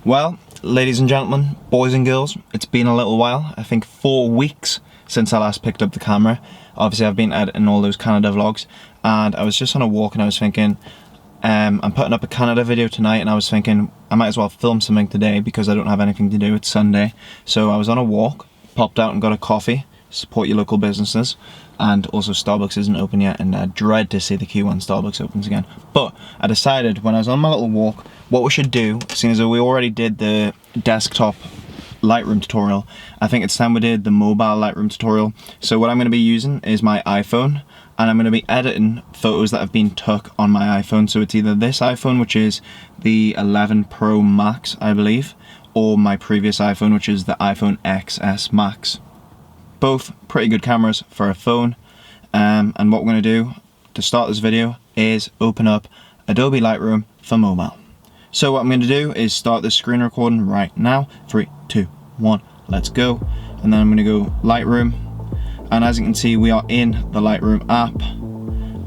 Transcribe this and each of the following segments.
Well, ladies and gentlemen, boys and girls, it's been a little while. I think 4 weeks since I last picked up the camera. Obviously I've been editing all those Canada vlogs, and I was just on a walk and I was thinking, I'm putting up a Canada video tonight, and I was thinking I might as well film something today because I don't have anything to do. It's Sunday. So I was on a walk, popped out and got a coffee. Support your local businesses. And also Starbucks isn't open yet, and I dread to see the queue when Starbucks opens again. But I decided when I was on my little walk, what we should do, seeing as though we already did the desktop Lightroom tutorial, I think it's time we did the mobile Lightroom tutorial. So what I'm going to be using is my iPhone, and I'm going to be editing photos that have been took on my iPhone. So it's either this iPhone, which is the 11 Pro Max, I believe, or my previous iPhone, which is the iPhone XS Max. Both pretty good cameras for a phone, and what we're going to do to start this video is open up Adobe Lightroom for mobile. So what I'm going to do is start this screen recording right now. 3, 2, 1, let's go. And then I'm going to go Lightroom, and as you can see we are in the Lightroom app,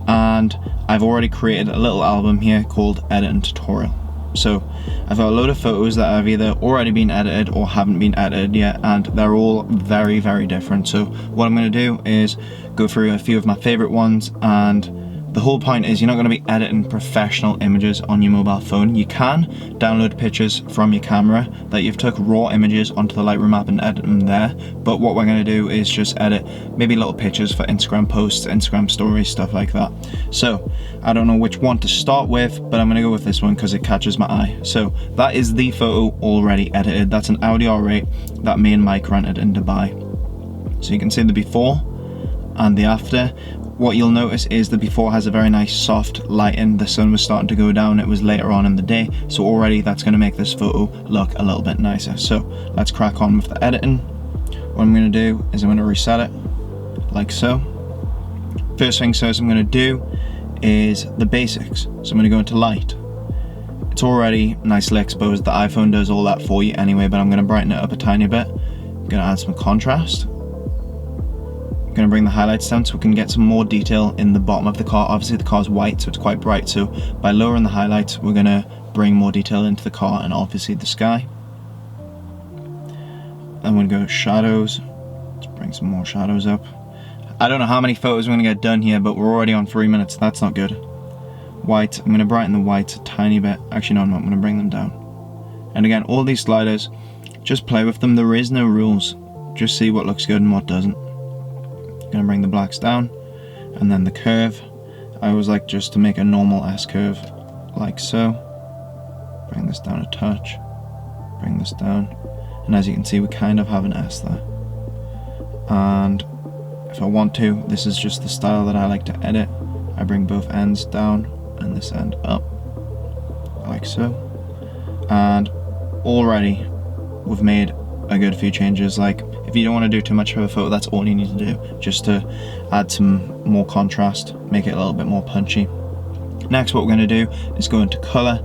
and I've already created a little album here called Editing Tutorial. So I've got a load of photos that have either already been edited or haven't been edited yet, and they're all very, very different. So what I'm going to do is go through a few of my favorite ones, and the whole point is you're not going to be editing professional images on your mobile phone. You can download pictures from your camera that you've took raw images onto the Lightroom app and edit them there, but what we're going to do is just edit maybe little pictures for Instagram posts, Instagram stories, stuff like that. So I don't know which one to start with, but I'm going to go with this one because it catches my eye. So that is the photo already edited. That's an Audi R8 that me and Mike rented in Dubai. So you can see the before and the after. What you'll notice is the before has a very nice soft lighting. The sun was starting to go down, it was later on in the day, so already that's going to make this photo look a little bit nicer. So let's crack on with the editing. What I'm going to do is I'm going to reset it like so. First things first I'm going to do is the basics. So I'm going to go into light. It's already nicely exposed. The iPhone does all that for you anyway, but I'm going to brighten it up a tiny bit. I'm going to add some contrast. Going to bring the highlights down so we can get some more detail in the bottom of the car. Obviously the car's white, so it's quite bright, so by lowering the highlights we're going to bring more detail into the car and obviously the sky. I'm going to go shadows. Let's bring some more shadows up. I don't know how many photos we're going to get done here, but we're already on 3 minutes. That's not good. White, I'm going to brighten the whites a tiny bit. Actually no, I'm not. I'm going to bring them down. And again, all these sliders, just play with them. There is no rules. Just see what looks good and what doesn't. Going to bring the blacks down, and then the curve I always like just to make a normal S curve like so. Bring this down a touch, bring this down, and as you can see we kind of have an S there. And if I want to, this is just the style that I like to edit. I bring both ends down and this end up like so, and already we've made a good few changes. Like if you don't want to do too much of a photo, that's all you need to do, just to add some more contrast, make it a little bit more punchy. Next what we're going to do is go into color,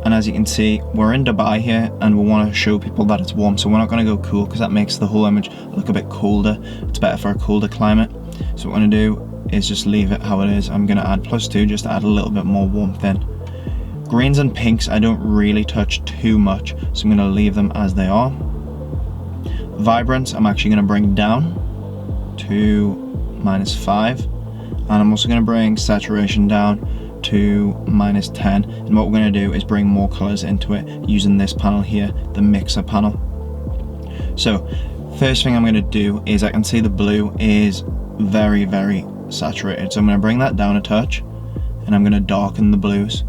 and as you can see we're in Dubai here and we want to show people that it's warm, so we're not going to go cool because that makes the whole image look a bit colder. It's better for a colder climate, so what I'm going to do is just leave it how it is. I'm going to add +2 just to add a little bit more warmth in. Greens and pinks I don't really touch too much, so I'm going to leave them as they are. Vibrance I'm actually going to bring down to -5, and I'm also going to bring saturation down to -10, and what we're going to do is bring more colors into it using this panel here, the mixer panel. So first thing I'm going to do is I can see the blue is very, very saturated, so I'm going to bring that down a touch and I'm going to darken the blues,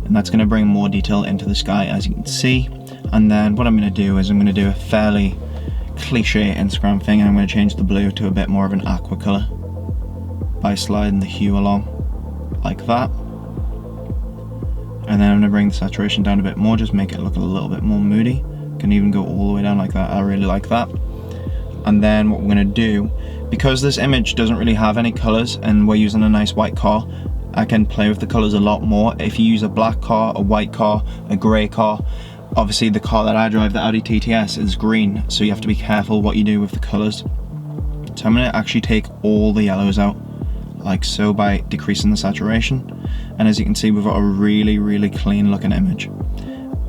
and that's going to bring more detail into the sky as you can see. And then what I'm going to do is I'm going to do a fairly cliche Instagram thing, and I'm going to change the blue to a bit more of an aqua color by sliding the hue along like that, and then I'm going to bring the saturation down a bit more, just make it look a little bit more moody. Can even go all the way down like that. I really like that. And then what we're going to do, because this image doesn't really have any colors and we're using a nice white car, I can play with the colors a lot more. If you use a black car, a white car, a grey car, obviously the car that I drive, the Audi TTS, is green, so you have to be careful what you do with the colours. So I'm going to actually take all the yellows out, like so, by decreasing the saturation. And as you can see, we've got a really, really clean looking image.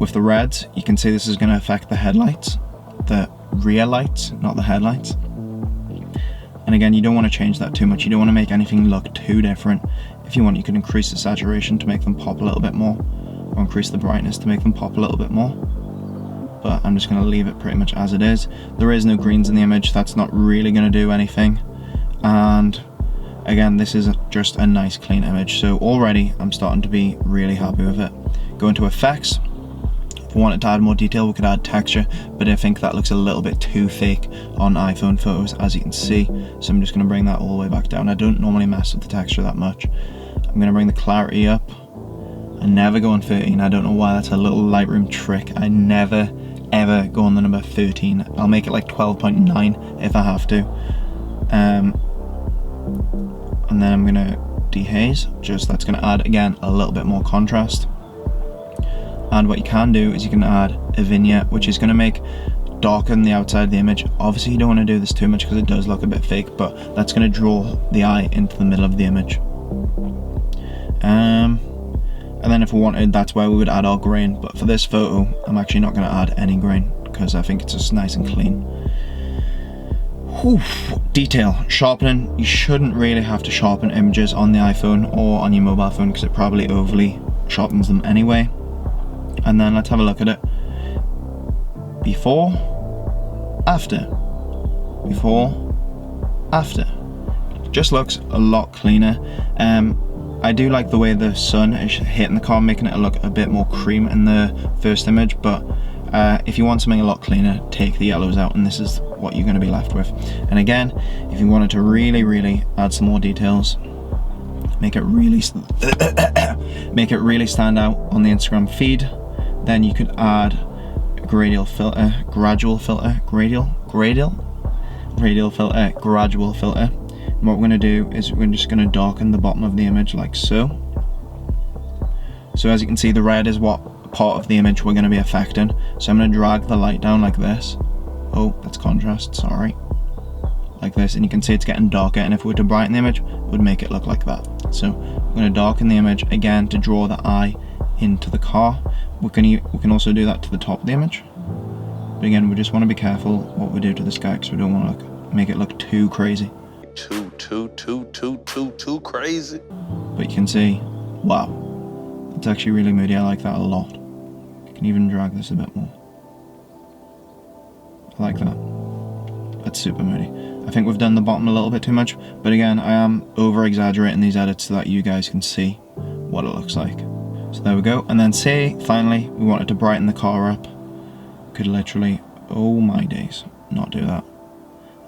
with the reds, you can see this is going to affect the headlights, the rear lights, not the headlights. And again, you don't want to change that too much. You don't want to make anything look too different. If you want, you can increase the saturation to make them pop a little bit more, or increase the brightness to make them pop a little bit more. But I'm just going to leave it pretty much as it is. There is no greens in the image. That's not really going to do anything. And again, this is just a nice clean image. So already I'm starting to be really happy with it. Go into effects. If we wanted to add more detail, we could add texture, but I think that looks a little bit too fake on iPhone photos, as you can see. So I'm just going to bring that all the way back down. I don't normally mess with the texture that much. I'm going to bring the clarity up. I never go on 13. I don't know why. That's a little Lightroom trick. I never ever go on the number 13. I'll make it like 12.9 if I have to. And then I'm going to dehaze. That's going to add, again, a little bit more contrast. And what you can do is you can add a vignette, which is going to make darken the outside of the image. Obviously you don't want to do this too much because it does look a bit fake, but that's going to draw the eye into the middle of the image. And then if we wanted, that's where we would add our grain. But for this photo, I'm actually not going to add any grain because I think it's just nice and clean. Whew. Detail, sharpening. You shouldn't really have to sharpen images on the iPhone or on your mobile phone because it probably overly sharpens them anyway. And then let's have a look at it. Before, after. Before, after. Just looks a lot cleaner. I do like the way the sun is hitting the car, making it look a bit more cream in the first image, but if you want something a lot cleaner, take the yellows out and this is what you're going to be left with. And again, if you wanted to really add some more details, make it really stand out on the Instagram feed, then you could add a gradual filter, gradual filter. And what we're going to do is we're just going to darken the bottom of the image like so. So as you can see, the red is what part of the image we're going to be affecting. So I'm going to drag the light down like this. Oh, that's contrast, sorry. Like this, and you can see it's getting darker, and if we were to brighten the image, it would make it look like that. So we're going to darken the image again to draw the eye into the car. We can also do that to the top of the image. But again, we just want to be careful what we do to the sky because we don't want to make it look too crazy. Too crazy. But you can see, wow, it's actually really moody. I like that a lot. You can even drag this a bit more. I like that. That's super moody. I think we've done the bottom a little bit too much, but again, I am over exaggerating these edits so that you guys can see what it looks like. So there we go. And then say, finally, we wanted to brighten the car up. Could literally, oh my days, not do that.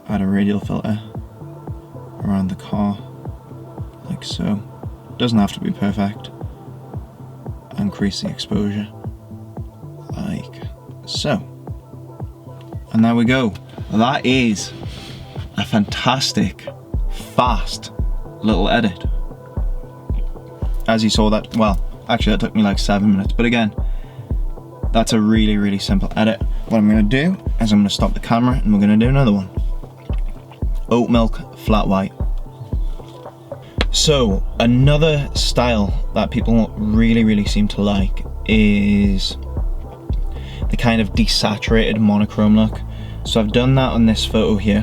Add a radial filter around the car, like so. Doesn't have to be perfect. Increase the exposure, like so. And there we go. That is a fantastic, fast little edit. As you saw that, well, actually that took me like 7 minutes, but again, that's a really simple edit. What I'm gonna do is I'm gonna stop the camera and we're gonna do another one. Oat milk, flat white. So another style that people really seem to like is the kind of desaturated monochrome look. So I've done that on this photo here.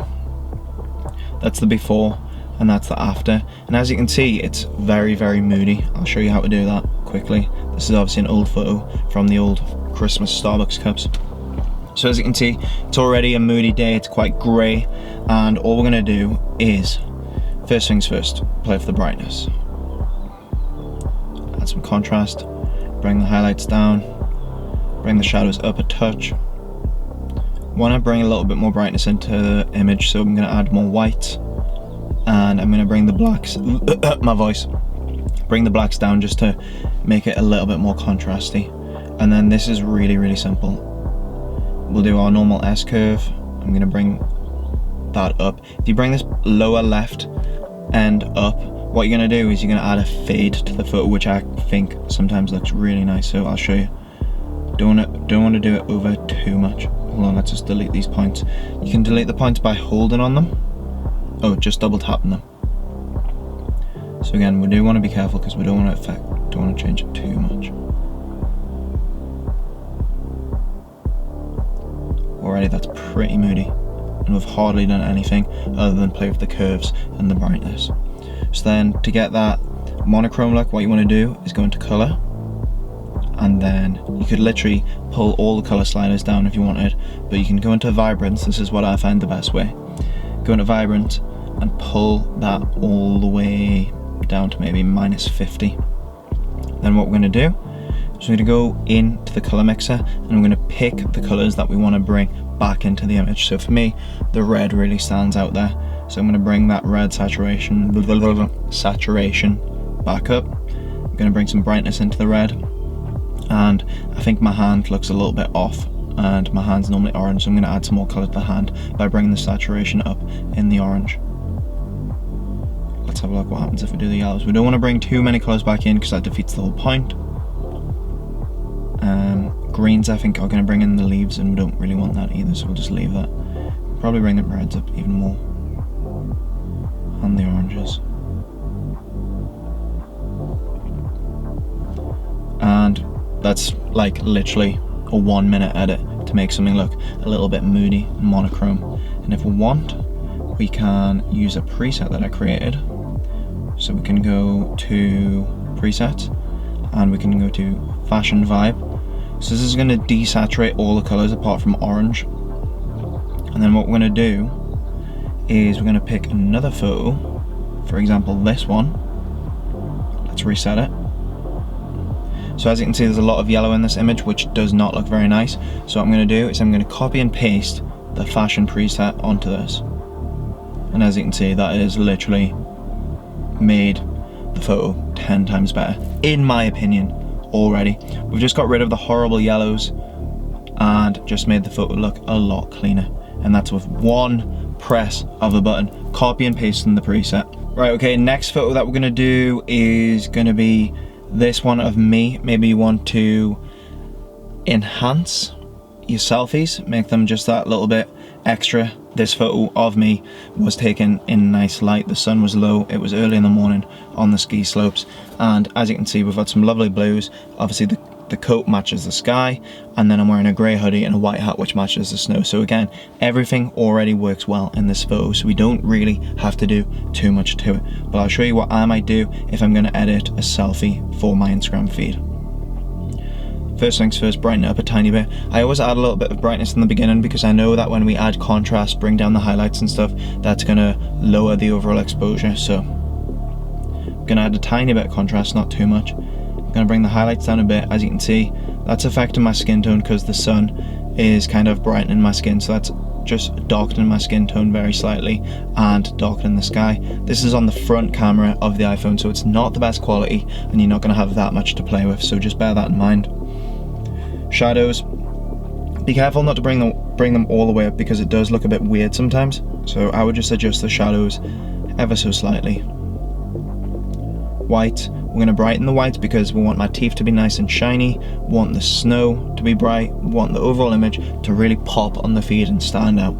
That's the before and that's the after. And as you can see, it's very moody. I'll show you how to do that quickly. This is obviously an old photo from the old Christmas Starbucks cups. So as you can see, it's already a moody day. It's quite grey, and all we're gonna do is, first things first, play with the brightness. Add some contrast, bring the highlights down, bring the shadows up a touch. Want to bring a little bit more brightness into the image, so I'm going to add more white, and I'm going to bring the blacks, my voice, bring the blacks down just to make it a little bit more contrasty. And then this is really simple. We'll do our normal S curve. I'm going to bring that up. If you bring this lower left end up, what you're going to do is you're going to add a fade to the photo, which I think sometimes looks really nice, so I'll show you. Don't want to do it over too much. Hold on, let's just delete these points. You can delete the points by holding on them. Oh, just double tapping them. So again, we do want to be careful because we don't want to change it too much. already, that's pretty moody. And we've hardly done anything other than play with the curves and the brightness. So then to get that monochrome look, what you want to do is go into color, and then you could literally pull all the color sliders down if you wanted, but you can go into vibrance. This is what I find the best way. Go into vibrance and pull that all the way down to maybe -50. Then what we're going to do is we're going to go into the color mixer and we're going to pick the colors that we want to bring back into the image. So for me, the red really stands out there. So I'm going to bring that red saturation back up. I'm going to bring some brightness into the red. And I think my hand looks a little bit off, and my hand's normally orange, so I'm going to add some more color to the hand by bringing the saturation up in the orange. Let's have a look what happens if we do the yellows. We don't want to bring too many colors back in because that defeats the whole point. Greens I think are going to bring in the leaves, and we don't really want that either, so we'll just leave that. Probably bring the reds up even more, and the oranges. And that's like literally a 1 minute edit to make something look a little bit moody and monochrome. And if we want, we can use a preset that I created. So we can go to presets and we can go to fashion vibe. So this is going to desaturate all the colors apart from orange. And then what we're going to do is we're going to pick another photo, for example this one. Let's reset it. So as you can see, there's a lot of yellow in this image, which does not look very nice. So what I'm going to do is I'm going to copy and paste the fashion preset onto this. And as you can see, that is literally made the photo 10 times better, in my opinion, already. We've just got rid of the horrible yellows and just made the photo look a lot cleaner. And that's with one press of a button, copy and pasting the preset. Right, okay, next photo that we're going to do is going to be this one of me. Maybe you want to enhance your selfies, make them just that little bit extra. This photo of me was taken in nice light. The sun was low, it was early in the morning on the ski slopes, and as you can see, we've got some lovely blues. Obviously the coat matches the sky, and then I'm wearing a grey hoodie and a white hat which matches the snow. So again, everything already works well in this photo, so we don't really have to do too much to it. But I'll show you what I might do if I'm going to edit a selfie for my Instagram feed. First things first, brighten it up a tiny bit. I always add a little bit of brightness in the beginning because I know that when we add contrast, bring down the highlights and stuff, that's going to lower the overall exposure. So I'm going to add a tiny bit of contrast, not too much. I'm going to bring the highlights down a bit. As you can see, that's affecting my skin tone because the sun is kind of brightening my skin, so that's just darkening my skin tone very slightly and darkening the sky. This is on the front camera of the iPhone, so it's not the best quality and you're not going to have that much to play with, so just bear that in mind. Shadows, be careful not to bring them all the way up because it does look a bit weird sometimes, so I would just adjust the shadows ever so slightly. White, we're going to brighten the white because we want my teeth to be nice and shiny, we want the snow to be bright, we want the overall image to really pop on the feed and stand out.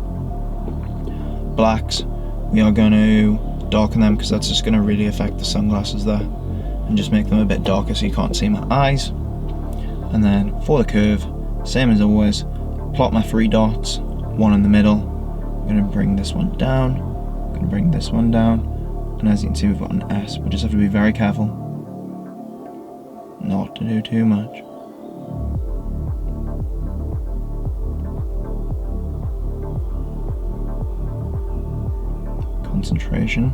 Blacks, we are going to darken them because that's just going to really affect the sunglasses there, and just make them a bit darker so you can't see my eyes. And then for the curve, same as always, plot my 3 dots, one in the middle. I'm going to bring this one down, I'm going to bring this one down, and as you can see we've got an S. We just have to be very careful not to do too much. Concentration.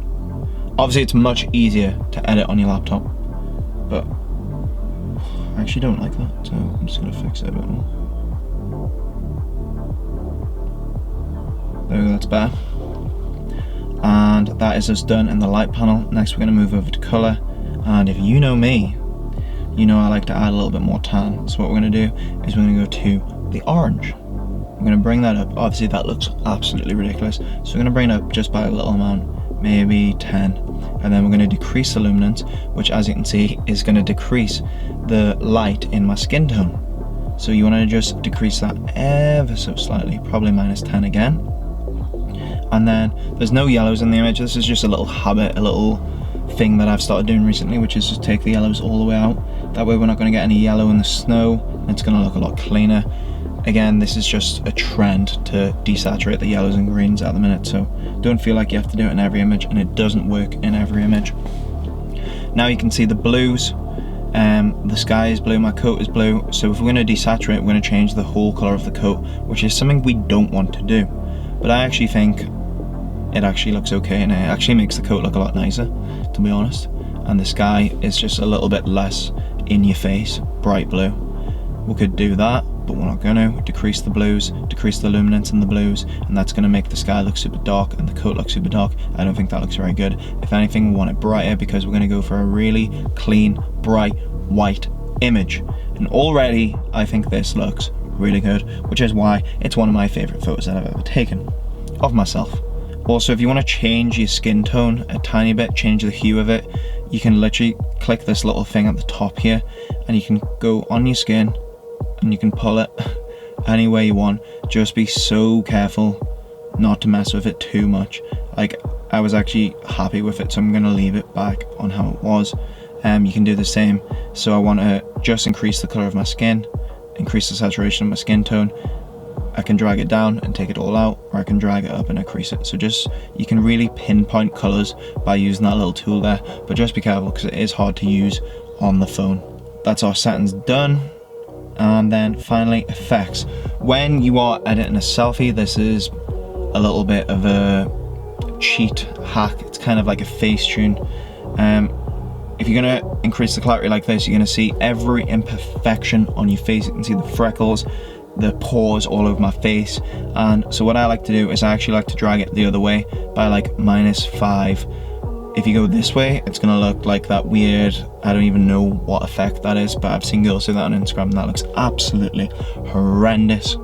Obviously it's much easier to edit on your laptop, but I actually don't like that, so I'm just going to fix it a bit more. There we go, that's better. And that is us done in the light panel. Next we're going to move over to colour, and if you know me, you know I like to add a little bit more tan. So what we're going to do is we're going to go to the orange. I'm going to bring that up. Obviously that looks absolutely ridiculous, so we're going to bring it up just by a little amount, maybe 10. And then we're going to decrease the luminance, which as you can see is going to decrease the light in my skin tone. So you want to just decrease that ever so slightly, probably -10 again. And then there's no yellows in the image. This is just a little habit, a little thing that I've started doing recently, which is just take the yellows all the way out. That way we're not going to get any yellow in the snow, and it's going to look a lot cleaner. again, this is just a trend to desaturate the yellows and greens at the minute, so don't feel like you have to do it in every image, and it doesn't work in every image. Now you can see the blues. The sky is blue, my coat is blue, so if we're going to desaturate, we're going to change the whole colour of the coat, which is something we don't want to do. But I actually think it actually looks okay, and it actually makes the coat look a lot nicer, to be honest. And the sky is just a little bit less in your face, bright blue. We could do that, but we're not going to. Decrease the blues, decrease the luminance in the blues, and that's going to make the sky look super dark and the coat look super dark. I don't think that looks very good. If anything, we want it brighter because we're going to go for a really clean, bright, white image. And already, I think this looks really good, which is why it's one of my favourite photos that I've ever taken of myself. Also, if you want to change your skin tone a tiny bit, change the hue of it, you can literally click this little thing at the top here, and you can go on your skin and you can pull it any way you want. Just be so careful not to mess with it too much. Like, I was actually happy with it, so I'm going to leave it back on how it was. You can do the same. So I want to just increase the colour of my skin, increase the saturation of my skin tone. I can drag it down and take it all out, or I can drag it up and increase it. So just, you can really pinpoint colours by using that little tool there, but just be careful because it is hard to use on the phone. That's our settings done. And then finally, effects. When you are editing a selfie, this is a little bit of a cheat hack. It's kind of like a face tune. If you're going to increase the clarity like this, you're going to see every imperfection on your face. You can see the freckles, the pores all over my face. And so what I like to do is I actually like to drag it the other way by like -5. If you go this way, it's going to look like that weird, I don't even know what effect that is, but I've seen girls do that on Instagram and that looks absolutely horrendous.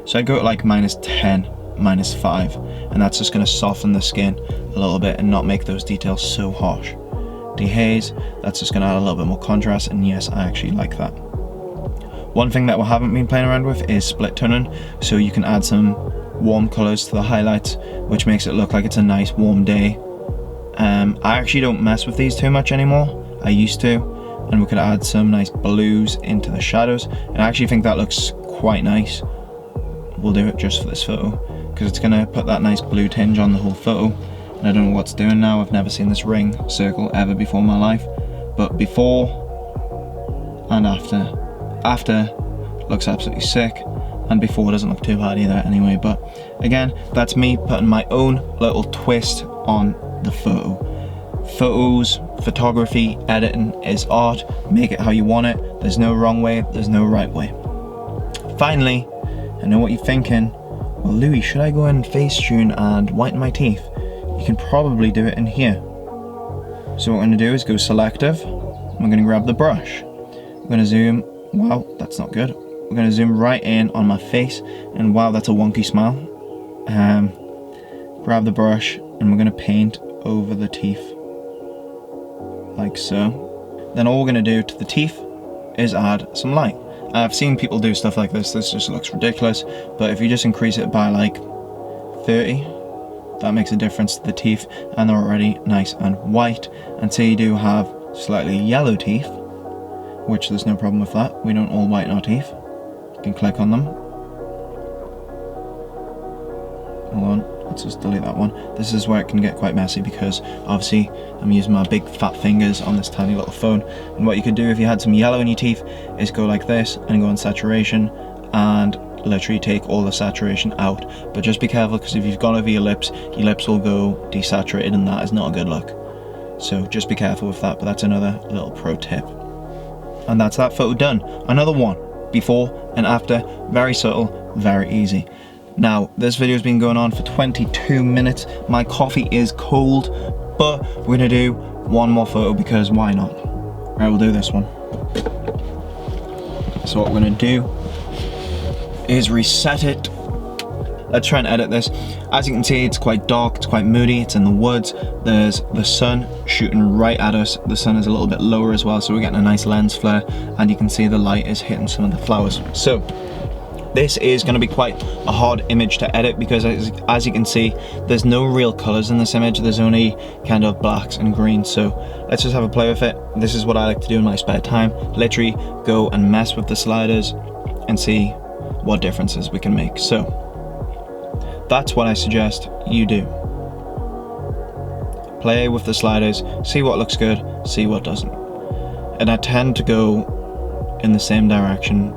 So I go at like -10, -5, and that's just going to soften the skin a little bit and not make those details so harsh. Dehaze, that's just going to add a little bit more contrast, and yes, I actually like that. One thing that we haven't been playing around with is split toning, so you can add some warm colours to the highlights, which makes it look like it's a nice warm day. I actually don't mess with these too much anymore. I used to, and we could add some nice blues into the shadows, and I actually think that looks quite nice. We'll do it just for this photo because it's going to put that nice blue tinge on the whole photo. And I don't know what's doing now. I've never seen this ring circle ever before in my life, but before and after looks absolutely sick, and before doesn't look too bad either anyway. But again, that's me putting my own little twist on the photo. Photos, photography, editing is art. Make it how you want it. There's no wrong way, there's no right way. Finally, I know what you're thinking. Well, Louis, should I go in Facetune and whiten my teeth? You can probably do it in here. So what I'm going to do is go selective. I'm going to grab the brush. I'm going to zoom. Wow, that's not good. We're going to zoom right in on my face, and wow, that's a wonky smile. Grab the brush, and we're going to paint over the teeth, like so. Then all we're going to do to the teeth is add some light. I've seen people do stuff like this. This just looks ridiculous, but if you just increase it by like 30, that makes a difference to the teeth, and they're already nice and white. And say you do have slightly yellow teeth, which there's no problem with that. We don't all whiten our teeth. You can click on them. Hold on, let's just delete that one. This is where it can get quite messy because obviously I'm using my big fat fingers on this tiny little phone. And what you could do if you had some yellow in your teeth is go like this and go on saturation and literally take all the saturation out. But just be careful because if you've gone over your lips will go desaturated, and that is not a good look. So just be careful with that, but that's another little pro tip. And that's that photo done. Another one, before and after, very subtle, very easy. Now, this video has been going on for 22 minutes. My coffee is cold, but we're gonna do one more photo because why not? Right, we'll do this one. So what we're gonna do is reset it. Let's try and edit this. As you can see, it's quite dark, it's quite moody, it's in the woods. There's the sun shooting right at us. The sun is a little bit lower as well, so we're getting a nice lens flare, and you can see the light is hitting some of the flowers. So this is going to be quite a hard image to edit because as you can see, there's no real colors in this image. There's only kind of blacks and greens. So let's just have a play with it. This is what I like to do in my spare time. Literally go and mess with the sliders and see what differences we can make. So that's what I suggest you do. Play with the sliders, see what looks good, see what doesn't. And I tend to go in the same direction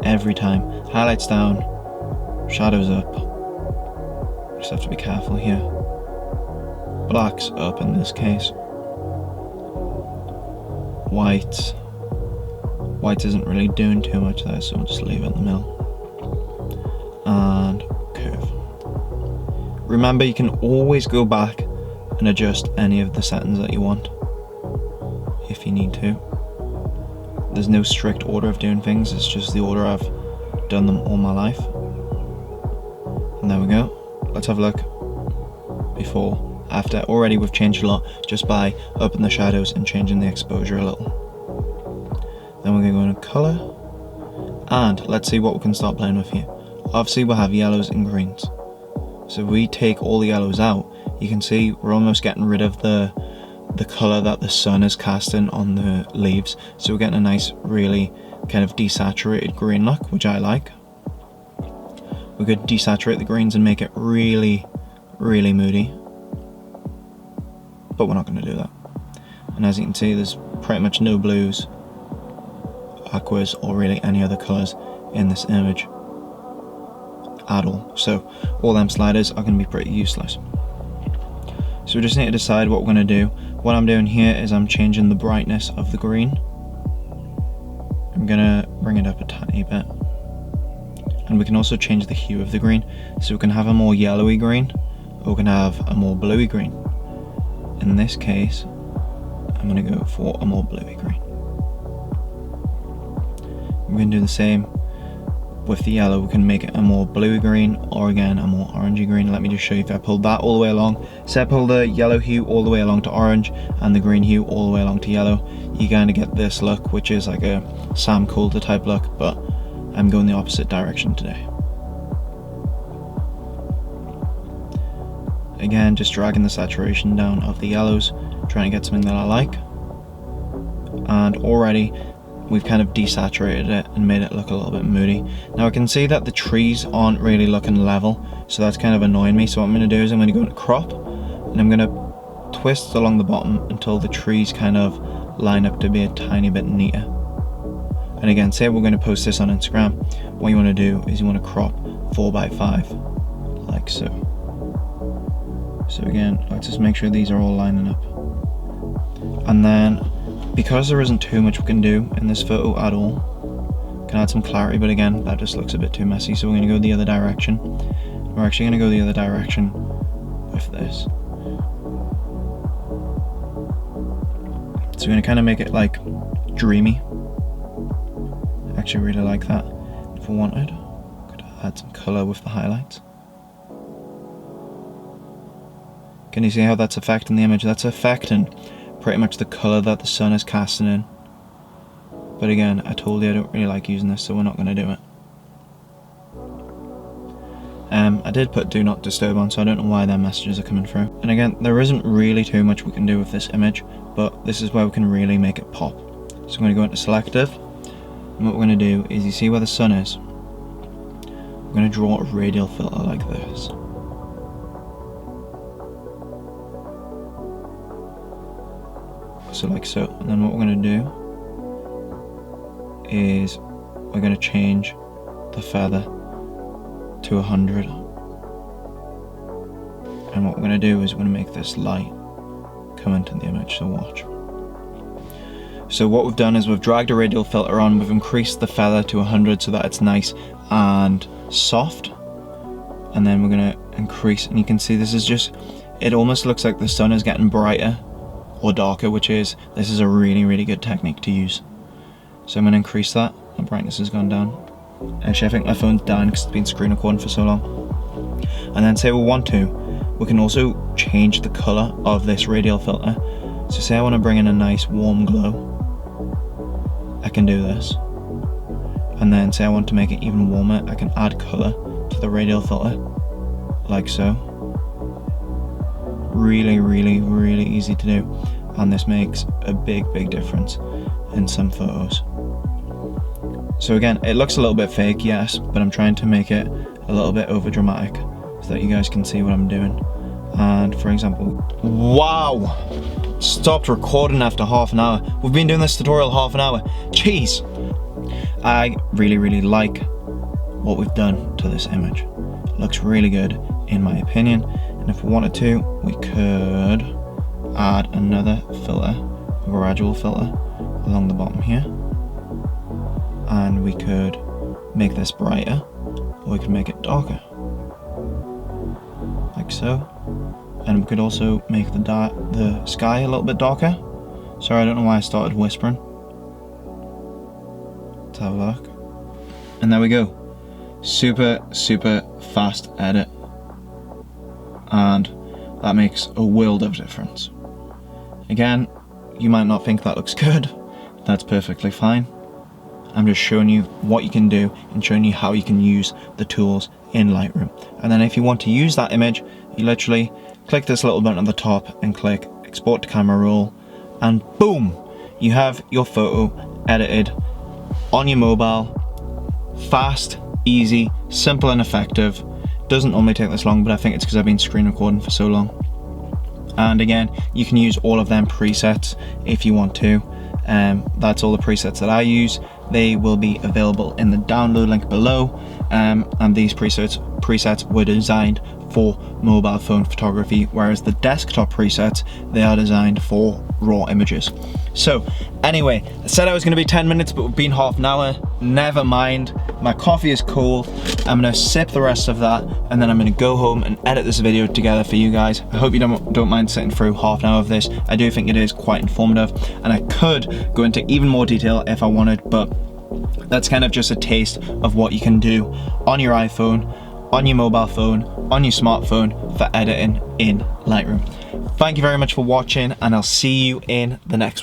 every time. Highlights down, shadows up. Just have to be careful here. Blacks up in this case. White isn't really doing too much there, so I'll just leave it in the middle. And curve. Remember, you can always go back and adjust any of the settings that you want if you need to. There's no strict order of doing things, it's just the order I've done them all my life. And there we go. Let's have a look before, after. Already we've changed a lot just by upping the shadows and changing the exposure a little. Then we're going to go into colour, and let's see what we can start playing with here. Obviously we'll have yellows and greens. So if we take all the yellows out, you can see we're almost getting rid of the colour that the sun is casting on the leaves. So we're getting a nice, really kind of desaturated green look, which I like. We could desaturate the greens and make it really, really moody, but we're not going to do that. And as you can see, there's pretty much no blues, aquas, or really any other colours in this image at all. So all them sliders are going to be pretty useless. So we just need to decide what we're going to do. What I'm doing here is I'm changing the brightness of the green. I'm going to bring it up a tiny bit. And we can also change the hue of the green. So we can have a more yellowy green, or we can have a more bluey green. In this case, I'm going to go for a more bluey green. I'm going to do the same with the yellow. We can make it a more bluey green, or again a more orangey green. Let me just show you. If I pull that all the way along, so I pull the yellow hue all the way along to orange and the green hue all the way along to yellow, you kind of get this look, which is like a Sam Coulter type look, but I'm going the opposite direction today. Again, just dragging the saturation down of the yellows, trying to get something that I like. And already we've kind of desaturated it and made it look a little bit moody. Now I can see that the trees aren't really looking level, so that's kind of annoying me. So what I'm going to do is I'm going to go into crop, and I'm going to twist along the bottom until the trees kind of line up to be a tiny bit neater. And again, say we're going to post this on Instagram, what you want to do is you want to crop 4x5, like so. So again, let's just make sure these are all lining up. And then, because there isn't too much we can do in this photo at all, can add some clarity, but again, that just looks a bit too messy, so we're going to go the other direction. We're actually going to go the other direction with this. So we're going to kind of make it like dreamy. I actually really like that. If we wanted, could add some colour with the highlights. Can you see how that's affecting the image? That's affecting pretty much the colour that the sun is casting in. But again, I told you I don't really like using this, so we're not going to do it. I did put do not disturb on, so I don't know why their messages are coming through. And again, there isn't really too much we can do with this image, but this is where we can really make it pop. So I'm going to go into selective, and what we're going to do is, you see where the sun is, we're going to draw a radial filter like this. So like so, and then what we're going to do is we're going to change the feather to 100, and what we're going to do is we're going to make this light come into the image, so watch. So what we've done is we've dragged a radial filter on, we've increased the feather to 100 so that it's nice and soft, and then we're going to increase, and you can see this is just, it almost looks like the sun is getting brighter or darker, which is, this is a really, really good technique to use. So I'm going to increase that. The brightness has gone down. Actually, I think my phone's down because it's been screen recording for so long. And then say we want to, we can also change the colour of this radial filter. So say I want to bring in a nice warm glow, I can do this. And then say I want to make it even warmer, I can add colour to the radial filter, like so. Really, really, really easy to do, and this makes a big, big difference in some photos. So again, it looks a little bit fake, yes, but I'm trying to make it a little bit over dramatic so that you guys can see what I'm doing. And for example, wow, stopped recording after half an hour. We've been doing this tutorial half an hour. Jeez. I really like what we've done to this image. It looks really good in my opinion. And if we wanted to, we could add another filter, a gradual filter along the bottom here. And we could make this brighter, or we could make it darker, like so. And we could also make the sky a little bit darker. Sorry, I don't know why I started whispering. Let's have a look. And there we go. Super fast edit. And that makes a world of difference. Again, you might not think that looks good. That's perfectly fine. I'm just showing you what you can do and showing you how you can use the tools in Lightroom. And then if you want to use that image, you literally click this little button at the top and click export to camera roll, and boom, you have your photo edited on your mobile. Fast, easy, simple and effective. Doesn't normally take this long, but I think it's because I've been screen recording for so long. And again, you can use all of them presets if you want to. That's all the presets that I use. They will be available in the download link below. And these presets were designed for mobile phone photography, whereas the desktop presets, they are designed for raw images. So anyway, I said I was going to be 10 minutes, but we've been half an hour. Never mind, my coffee is cold. I'm going to sip the rest of that, and then I'm going to go home and edit this video together for you guys. I hope you don't mind sitting through half an hour of this. I do think it is quite informative, and I could go into even more detail if I wanted, but that's kind of just a taste of what you can do on your iPhone, on your mobile phone, on your smartphone for editing in Lightroom. Thank you very much for watching, and I'll see you in the next one.